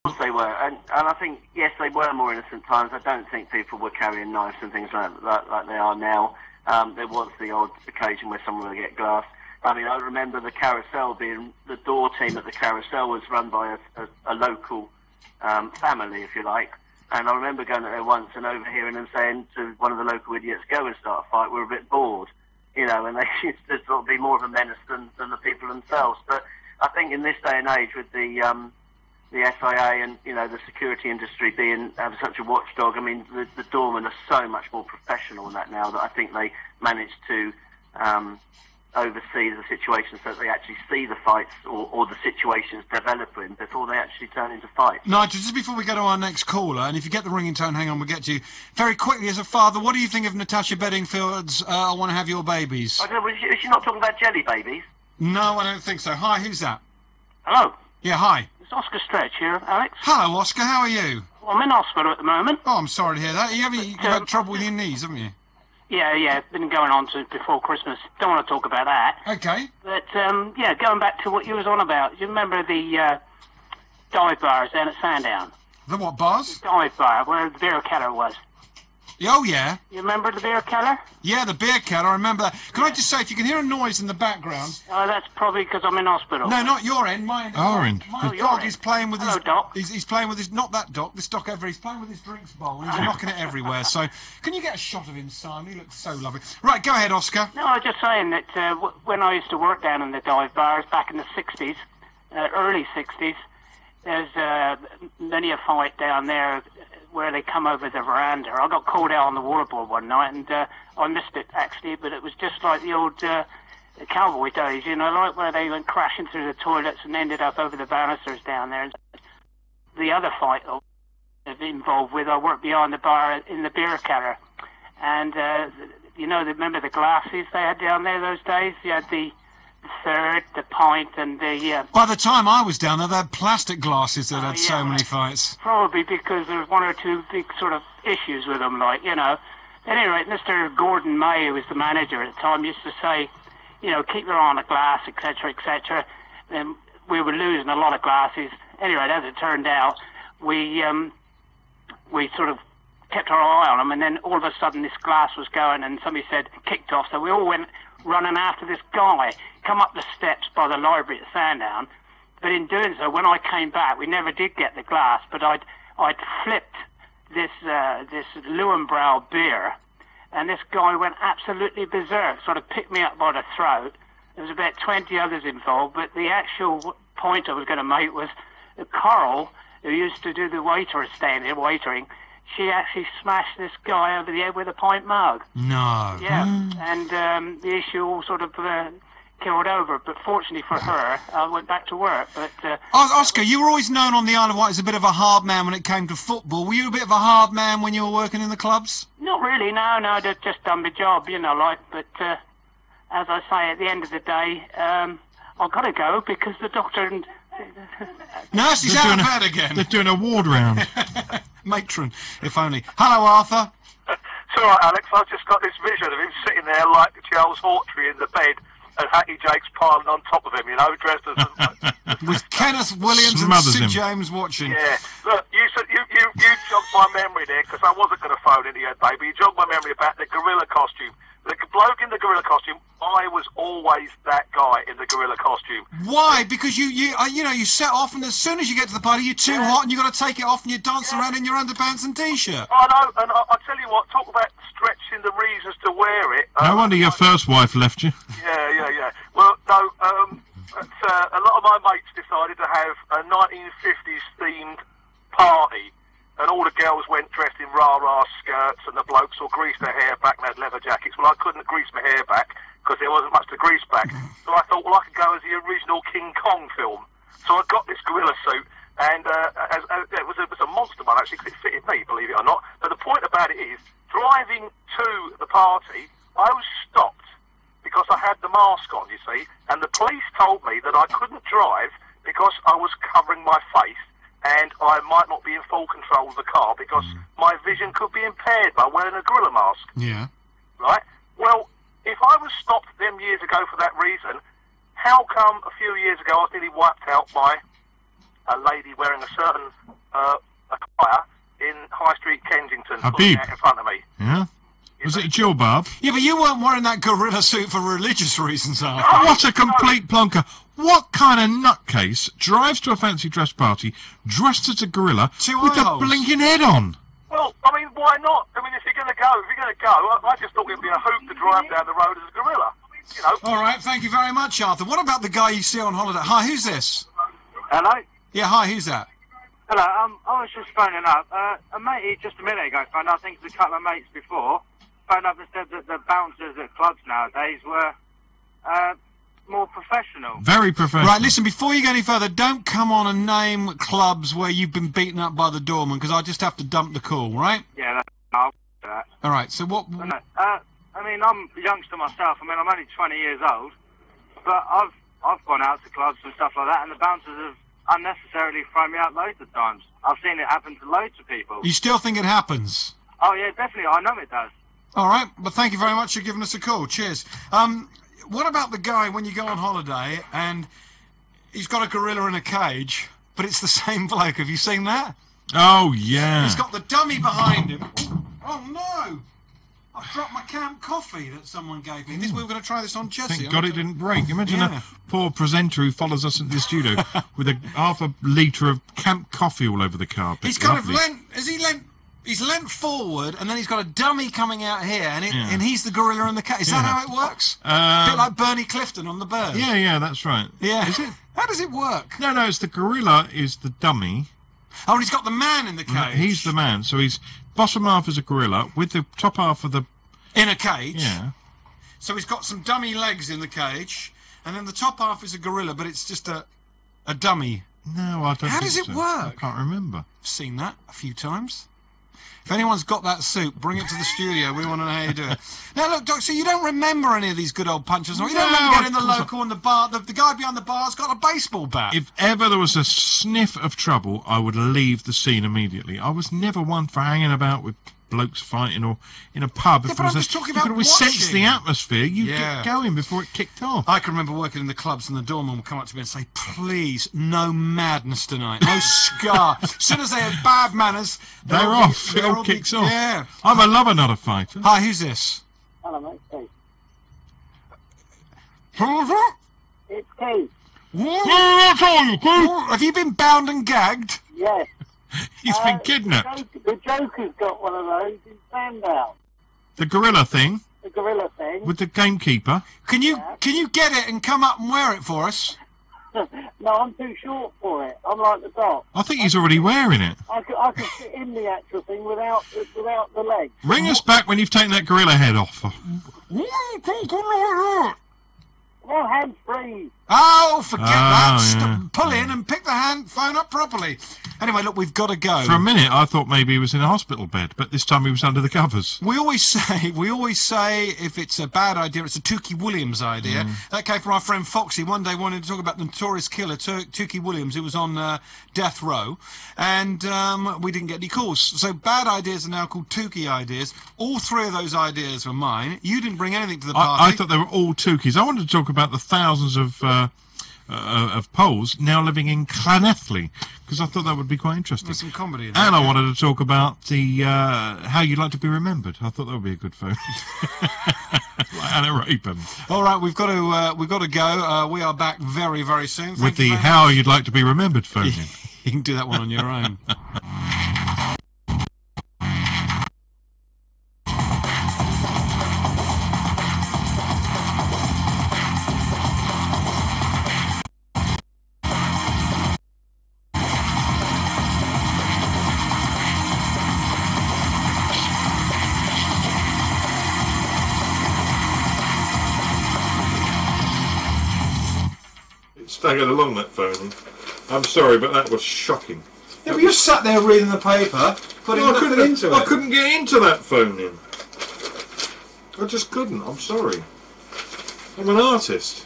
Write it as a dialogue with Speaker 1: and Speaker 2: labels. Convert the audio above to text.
Speaker 1: Of course they were, and I think, yes, they were more innocent times. I don't think people were carrying knives and things like they are now. There was the odd occasion where someone would get glass. I mean, I remember the carousel being, the door team at the carousel was run by a local family, if you like. And I remember going there once and overhearing them saying to one of the local idiots, go and start a fight, we're a bit bored. You know, and they used to sort of be more of a menace than the people themselves. But I think in this day and age with the SIA and, you know, the security industry being such a watchdog, I mean, the doormen are so much more professional in that now that I think they manage to oversee the situation so that they actually see the fights or the situations developing before they actually turn into fights.
Speaker 2: Nigel, just before we go to our next caller, and if you get the ringing tone, hang on, we'll get to you. Very quickly, as a father, what do you think of Natasha Bedingfield's I Want to Have Your Babies?
Speaker 1: I don't know, is she not talking about jelly babies?
Speaker 2: No, I don't think so. Hi, who's that?
Speaker 3: Hello.
Speaker 2: Yeah, hi.
Speaker 3: It's Oscar Stretch here, Alex.
Speaker 2: Hello, Oscar, how are you?
Speaker 3: Well, I'm in hospital at the moment.
Speaker 2: Oh, I'm sorry to hear that. You've had trouble with your knees, haven't you?
Speaker 3: Yeah, it's been going on since before Christmas. Don't want to talk about that.
Speaker 2: Okay.
Speaker 3: But, yeah, going back to what you was on about, do you remember the dive bars down at Sandown?
Speaker 2: The what bars?
Speaker 3: The dive bar, where the beer keller was.
Speaker 2: Oh, yeah.
Speaker 3: You remember the beer keller?
Speaker 2: Yeah, the beer keller, I remember that. Can I just say, if you can hear a noise in the background...
Speaker 3: Oh, that's probably because I'm in hospital.
Speaker 2: No, not your end, my end.
Speaker 4: Our end.
Speaker 2: My dog is playing with his...
Speaker 3: Hello, Doc.
Speaker 2: He's playing with his... Not that Doc, this Doc over. He's playing with his drinks bowl and he's knocking it everywhere. So, can you get a shot of him, Simon? He looks so lovely. Right, go ahead, Oscar.
Speaker 3: No, I was just saying that when I used to work down in the dive bars back in the 60s, early 60s, there's many a fight down there where they come over the veranda. I got called out on the waterboard one night, and I missed it, actually, but it was just like the old cowboy days, you know, like where they went crashing through the toilets and ended up over the banisters down there. The other fight I was involved with, I worked behind the bar in the beer keller, and, you know, remember the glasses they had down there those days? You had the third, the pint, and the...
Speaker 2: By the time I was down there, they had plastic glasses that had so many fights.
Speaker 3: Probably because there was one or two big sort of issues with them, like, you know. At any rate, Mr. Gordon May, who was the manager at the time, used to say, you know, keep your eye on the glass, etc., etc. And we were losing a lot of glasses. Anyway, as it turned out, we sort of kept our eye on them, and then all of a sudden this glass was going, and somebody said, kicked off, so we all went running after this guy, come up the steps by the library at Sandown. But in doing so, when I came back, we never did get the glass, but I'd flipped this Löwenbräu beer, and this guy went absolutely berserk, sort of picked me up by the throat. There was about 20 others involved, but the actual point I was going to make was that Carl, who used to do the waiter stand here, waitering, she actually smashed this guy over the head with a pint mug.
Speaker 2: No.
Speaker 3: Yeah, and the issue all sort of killed over, but fortunately for her, I went back to work. But
Speaker 2: Oscar, you were always known on the Isle of Wight as a bit of a hard man when it came to football. Were you a bit of a hard man when you were working in the clubs?
Speaker 3: Not really, no, I'd just done my job, you know, like, but as I say, at the end of the day, I've got to go because the doctor and...
Speaker 2: Nurse, he's out of bed again.
Speaker 4: They're doing a ward round.
Speaker 2: Matron, if only. Hello, Arthur.
Speaker 5: It's all right, Alex. I've just got this vision of him sitting there like Charles Hawtrey in the bed and Hattie Jake's piling on top of him, you know, dressed as...
Speaker 2: With Kenneth Williams and Sid James watching.
Speaker 5: Yeah. Look, you jogged my memory there, because I wasn't going to phone into you, baby. You jogged my memory about the gorilla costume. The bloke in the gorilla costume, I was always that guy in the gorilla costume.
Speaker 2: Why? Because you know, you set off, and as soon as you get to the party, you're too hot, and you've got to take it off, and you're dancing around in your underpants and t-shirt.
Speaker 5: I know, and I tell you what, talk about stretching the reasons to wear it.
Speaker 4: No wonder your first wife left you.
Speaker 5: Yeah. Well, no, a lot of my mates decided to have a 1950s themed party, and all the girls went dressed in rah-rah skirts, and the blokes all greased their hair back and had leather jackets. Well, I couldn't grease my hair back because there wasn't much to grease back. So I thought, well, I could go as the original King Kong film. So I got this gorilla suit, and it was a monster one, actually, because it fitted me, believe it or not. But the point about it is, driving to the party, I was stopped because I had the mask on, you see, and the police told me that I couldn't drive because I was covering my face, and I might not be in full control of the car because my vision could be impaired by wearing a gorilla mask.
Speaker 2: Yeah.
Speaker 5: Right? Well, if I was stopped them years ago for that reason, how come a few years ago I was nearly wiped out by a lady wearing a certain attire in High Street, Kensington,
Speaker 4: Habib.
Speaker 5: out in front of me.
Speaker 4: Yeah? Was it a jilbab?
Speaker 2: Yeah, but you weren't wearing that gorilla suit for religious reasons, Arthur.
Speaker 4: What a complete plonker. What kind of nutcase drives to a fancy dress party dressed as a gorilla
Speaker 2: Two
Speaker 4: with
Speaker 2: eye
Speaker 4: a
Speaker 2: holes.
Speaker 4: blinking head on?
Speaker 5: Well, I mean, why not? I mean, if you're going to go, I just thought it'd be a hoop to drive down the road as a gorilla. You know.
Speaker 2: All right, thank you very much, Arthur. What about the guy you see on holiday? Hi, who's this?
Speaker 6: Hello?
Speaker 2: Yeah, hi, who's that?
Speaker 6: Hello, I was just phoning up. A mate just a minute ago phoned up, I think it was a couple of mates before, phoned up and said that the bouncers at clubs nowadays were more professional.
Speaker 4: Very professional.
Speaker 2: Right, listen, before you go any further, don't come on and name clubs where you've been beaten up by the doorman, because I just have to dump the call, right?
Speaker 6: Yeah, I'll do that.
Speaker 2: All right, so what...
Speaker 6: No, I mean, I'm a youngster myself. I mean, I'm only 20 years old, but I've gone out to clubs and stuff like that, and the bouncers have unnecessarily thrown me out loads of times. I've seen it happen to loads of people.
Speaker 2: You still think it happens?
Speaker 6: Oh, yeah, definitely. I know it does.
Speaker 2: All right, but thank you very much for giving us a call. Cheers. What about the guy when you go on holiday and he's got a gorilla in a cage, but it's the same bloke? Have you seen that?
Speaker 4: Oh, yeah.
Speaker 2: He's got the dummy behind him. Oh, no! I've dropped my camp coffee that someone gave me. We were going to try this on Jessie.
Speaker 4: Thank God it didn't break. Imagine
Speaker 2: Yeah.
Speaker 4: a poor presenter who follows us into the studio with half a litre of camp coffee all over the carpet.
Speaker 2: He's kind
Speaker 4: Lovely.
Speaker 2: of he's leant forward, and then he's got a dummy coming out here, and
Speaker 4: Yeah.
Speaker 2: and he's the gorilla in the cage. Is that how it works? A bit like Bernie Clifton on The Bird.
Speaker 4: Yeah, that's right.
Speaker 2: Yeah.
Speaker 4: Is it?
Speaker 2: How does it work?
Speaker 4: No, it's the gorilla is the dummy.
Speaker 2: Oh, and he's got the man in the cage.
Speaker 4: He's the man. So he's bottom half is a gorilla with the top half of the...
Speaker 2: In a cage.
Speaker 4: Yeah.
Speaker 2: So he's got some dummy legs in the cage, and then the top half is a gorilla, but it's just a dummy.
Speaker 4: No, I don't
Speaker 2: How
Speaker 4: think
Speaker 2: does it
Speaker 4: so.
Speaker 2: work?
Speaker 4: I can't remember.
Speaker 2: I've seen that a few times. If anyone's got that suit, bring it to the studio. We want to know how you do it. Now, look, Doc, so you don't remember any of these good old punches? You don't
Speaker 4: No,
Speaker 2: remember getting the
Speaker 4: of course
Speaker 2: local and the bar. The guy behind the bar's got a baseball bat.
Speaker 4: If ever there was a sniff of trouble, I would leave the scene immediately. I was never one for hanging about with blokes fighting or in a pub.
Speaker 2: Yeah,
Speaker 4: If
Speaker 2: but
Speaker 4: there was
Speaker 2: I'm just talking
Speaker 4: you
Speaker 2: about
Speaker 4: could always sense
Speaker 2: watching.
Speaker 4: the atmosphere. You
Speaker 2: Yeah.
Speaker 4: get going before it kicked off.
Speaker 2: I can remember working in the clubs and the doorman would come up to me and say, please, no madness tonight, no scar. As soon as they have bad manners,
Speaker 4: They're
Speaker 2: they'll
Speaker 4: off.
Speaker 2: be-
Speaker 4: It
Speaker 2: they'll
Speaker 4: all
Speaker 2: be-
Speaker 4: kicks off.
Speaker 2: Yeah.
Speaker 4: I'm a lover, not a fighter.
Speaker 2: Hi, who's this?
Speaker 6: Hello, mate. Keith.
Speaker 2: Have
Speaker 6: It's Keith.
Speaker 2: you been bound and gagged?
Speaker 6: Yes.
Speaker 4: He's been kidnapped.
Speaker 6: The Joker's got one of those in Sandown.
Speaker 4: The gorilla thing
Speaker 6: The gorilla thing.
Speaker 4: with the gamekeeper.
Speaker 2: Can you get it and come up and wear it for us?
Speaker 6: No, I'm too short for it. I'm like the dog.
Speaker 4: I think he's already wearing it.
Speaker 6: I could fit in the actual thing without the legs.
Speaker 4: Ring us back when you've taken that gorilla head off.
Speaker 6: Well, hands free.
Speaker 2: Oh, forget that.
Speaker 4: yeah.
Speaker 2: Pull in and pick the phone up properly. Anyway, look, we've got to go.
Speaker 4: For a minute, I thought maybe he was in a hospital bed, but this time he was under the covers.
Speaker 2: We always say if it's a bad idea, it's a Tookie Williams idea. That came from our friend Foxy. One day wanted to talk about the notorious killer, Tookie Williams, who was on death row, and we didn't get any calls. So bad ideas are now called Tookie ideas. All three of those ideas were mine. You didn't bring anything to the party.
Speaker 4: I thought they were all Tookies. I wanted to talk about the thousands of Poles now living in Llanelli, because I thought that would be quite interesting.
Speaker 2: There's some comedy in there.
Speaker 4: And I wanted to talk about the how you'd like to be remembered. I thought that would be a good phone. Like Anna Rapin.
Speaker 2: All right, we've got to go. We are back very, very soon.
Speaker 4: With
Speaker 2: Thank you
Speaker 4: the
Speaker 2: very
Speaker 4: how
Speaker 2: much.
Speaker 4: you'd like to be remembered phone in.
Speaker 2: You can do that one on your own.
Speaker 4: It staggered along, that phone. I'm sorry, but that was shocking.
Speaker 2: Yeah, but you sat there reading the paper, putting
Speaker 4: I
Speaker 2: nothing
Speaker 4: couldn't,
Speaker 2: into it.
Speaker 4: I couldn't get into that phone in. I just couldn't. I'm sorry. I'm an artist.